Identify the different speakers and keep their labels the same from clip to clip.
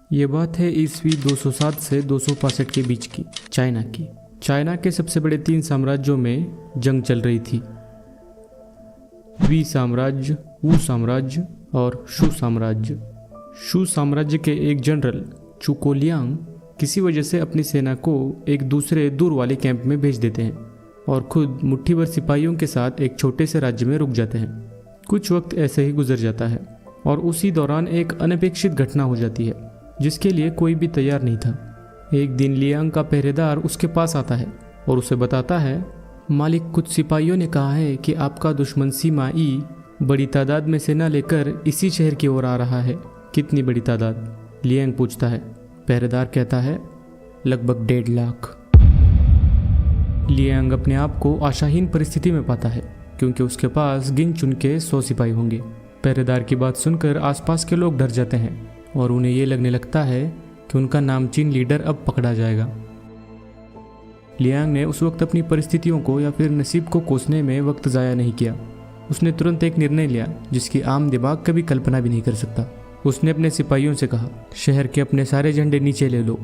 Speaker 1: ये बात है ईस्वी 207 से 265 के बीच की, चाइना की। चाइना के सबसे बड़े 3 साम्राज्यों में जंग चल रही थी, वी साम्राज्य, वू साम्राज्य और शू साम्राज्य। शू साम्राज्य के एक जनरल चुकोलियांग किसी वजह से अपनी सेना को एक दूसरे दूर वाले कैंप में भेज देते हैं और खुद मुट्ठी भर सिपाहियों के साथ एक छोटे से राज्य में रुक जाते हैं। कुछ वक्त ऐसे ही गुजर जाता है और उसी दौरान एक अनपेक्षित घटना हो जाती है जिसके लिए कोई भी तैयार नहीं था। एक दिन लियांग का पहरेदार उसके पास आता है और उसे बताता है, मालिक, कुछ सिपाहियों ने कहा है कि आपका दुश्मन सीमा ई बड़ी तादाद में सेना लेकर इसी शहर की ओर आ रहा है। कितनी बड़ी तादाद? लियांग पूछता है। पहरेदार कहता है, लगभग 1.5 लाख। लियांग अपने आप को आशाहीन परिस्थिति में पाता है क्योंकि उसके पास गिन चुन के 100 सिपाही होंगे। पहरेदार की बात सुनकर आसपास के लोग डर जाते हैं और उन्हें ये लगने लगता है कि उनका नामचीन लीडर अब पकड़ा जाएगा। लियांग ने उस वक्त अपनी परिस्थितियों को या फिर नसीब को कोसने में वक्त ज़ाया नहीं किया। उसने तुरंत एक निर्णय लिया जिसकी आम दिमाग कभी कल्पना भी नहीं कर सकता। उसने अपने सिपाहियों से कहा, शहर के अपने सारे झंडे नीचे ले लो,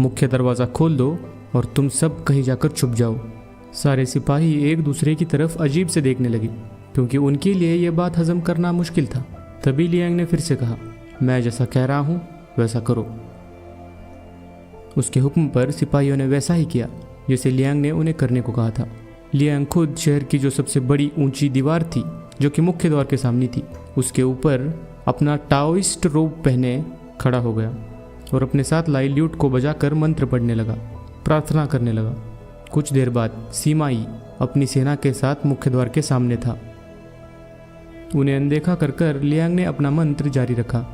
Speaker 1: मुख्य दरवाज़ा खोल दो और तुम सब कहीं जाकर छुप जाओ। सारे सिपाही एक दूसरे की तरफ अजीब से देखने लगे क्योंकि उनके लिए यह बात हजम करना मुश्किल था। तभी लियांग ने फिर से कहा, मैं जैसा कह रहा हूँ वैसा करो। उसके हुक्म पर सिपाहियों ने वैसा ही किया जैसे लियांग ने उन्हें करने को कहा था। लियांग खुद शहर की जो सबसे बड़ी ऊंची दीवार थी जो कि मुख्य द्वार के सामने थी, उसके ऊपर अपना टाओइस्ट रोब पहने खड़ा हो गया और अपने साथ लाई ल्यूट को बजाकर मंत्र पढ़ने लगा, प्रार्थना करने लगा। कुछ देर बाद सीमाई अपनी सेना के साथ मुख्य द्वार के सामने था। उन्हें अनदेखा कर कर लियांग ने अपना मंत्र जारी रखा।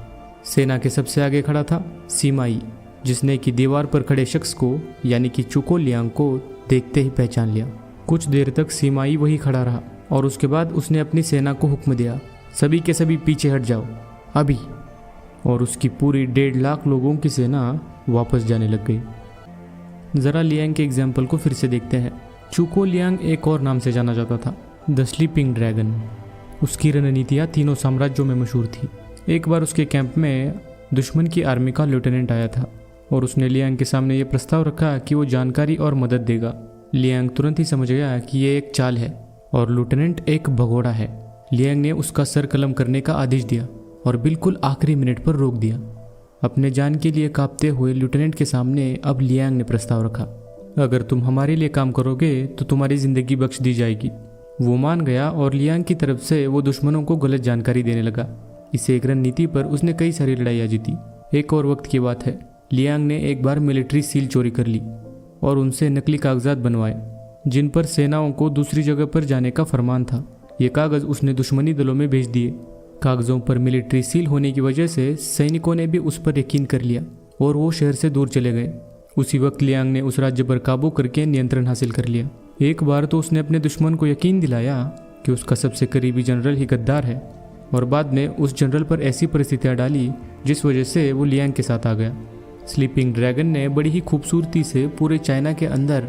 Speaker 1: सेना के सबसे आगे खड़ा था सीमाई, जिसने कि दीवार पर खड़े शख्स को यानी कि चुको लियांग को देखते ही पहचान लिया। कुछ देर तक सीमाई वही खड़ा रहा और उसके बाद उसने अपनी सेना को हुक्म दिया, सभी के सभी पीछे हट जाओ अभी। और उसकी पूरी 1.5 लाख लोगों की सेना वापस जाने लग गई। ज़रा लियांग के एग्जाम्पल को फिर से देखते हैं। चुको लियांग एक और नाम से जाना जाता था, द स्लीपिंग ड्रैगन। उसकी रणनीतियाँ तीनों साम्राज्यों में मशहूर थी। एक बार उसके कैंप में दुश्मन की आर्मी का लेफ्टिनेंट आया था और उसने लियांग के सामने ये प्रस्ताव रखा कि वो जानकारी और मदद देगा। लियांग तुरंत ही समझ गया कि ये एक चाल है और लेफ्टिनेंट एक भगोड़ा है। लियांग ने उसका सर कलम करने का आदेश दिया और बिल्कुल आखिरी मिनट पर रोक दिया। अपने जान के लिए कांपते हुए लेफ्टिनेंट के सामने अब लियांग ने प्रस्ताव रखा, अगर तुम हमारे लिए काम करोगे तो तुम्हारी जिंदगी बख्श दी जाएगी। वो मान गया और लियांग की तरफ से वो दुश्मनों को गलत जानकारी देने लगा। इसे एक रणनीति पर उसने कई सारी लड़ाइयाँ जीती। एक और वक्त की बात है, लियांग ने एक बार मिलिट्री सील चोरी कर ली और उनसे नकली कागजात बनवाए जिन पर सेनाओं को दूसरी जगह पर जाने का फरमान था। ये कागज़ उसने दुश्मनी दलों में भेज दिए। कागज़ों पर मिलिट्री सील होने की वजह से सैनिकों ने भी उस पर यकीन कर लिया और वो शहर से दूर चले गए। उसी वक्त लियांग ने उस राज्य पर काबू करके नियंत्रण हासिल कर लिया। एक बार तो उसने अपने दुश्मन को यकीन दिलाया कि उसका सबसे करीबी जनरल ही गद्दार है और बाद में उस जनरल पर ऐसी परिस्थितियाँ डाली जिस वजह से वो लियांग के साथ आ गया। स्लीपिंग ड्रैगन ने बड़ी ही खूबसूरती से पूरे चाइना के अंदर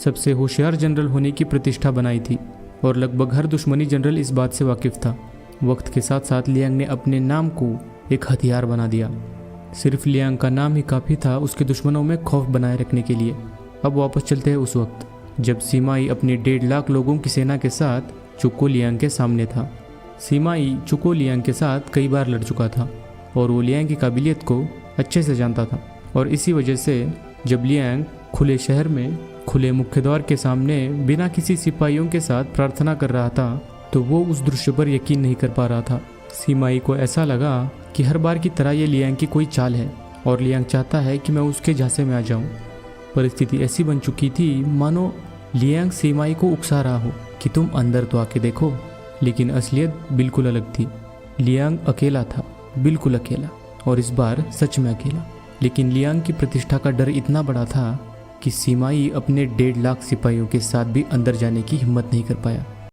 Speaker 1: सबसे होशियार जनरल होने की प्रतिष्ठा बनाई थी और लगभग हर दुश्मनी जनरल इस बात से वाकिफ था। वक्त के साथ साथ लियांग ने अपने नाम को एक हथियार बना दिया। सिर्फ लियांग का नाम ही काफ़ी था उसके दुश्मनों में खौफ बनाए रखने के लिए। अब वापस चलते हैं उस वक्त जब सीमाई अपनी 1.5 लाख लोगों की सेना के साथ चुको लियांग के सामने था। सीमाई चुको लियांग के साथ कई बार लड़ चुका था और वो लियांग की काबिलियत को अच्छे से जानता था और इसी वजह से जब लियांग खुले शहर में खुले मुख्य द्वार के सामने बिना किसी सिपाहियों के साथ प्रार्थना कर रहा था तो वो उस दृश्य पर यकीन नहीं कर पा रहा था। सीमाई को ऐसा लगा कि हर बार की तरह ये लियांग की कोई चाल है और लियांग चाहता है कि मैं उसके झांसे में आ जाऊं। परिस्थिति ऐसी बन चुकी थी मानो लियांग सीमाई को उकसा रहा हो कि तुम अंदर तो आके देखो, लेकिन असलियत बिल्कुल अलग थी। लियांग अकेला था, बिल्कुल अकेला, और इस बार सच में अकेला। लेकिन लियांग की प्रतिष्ठा का डर इतना बड़ा था कि सीमाई अपने 1.5 लाख सिपाहियों के साथ भी अंदर जाने की हिम्मत नहीं कर पाया।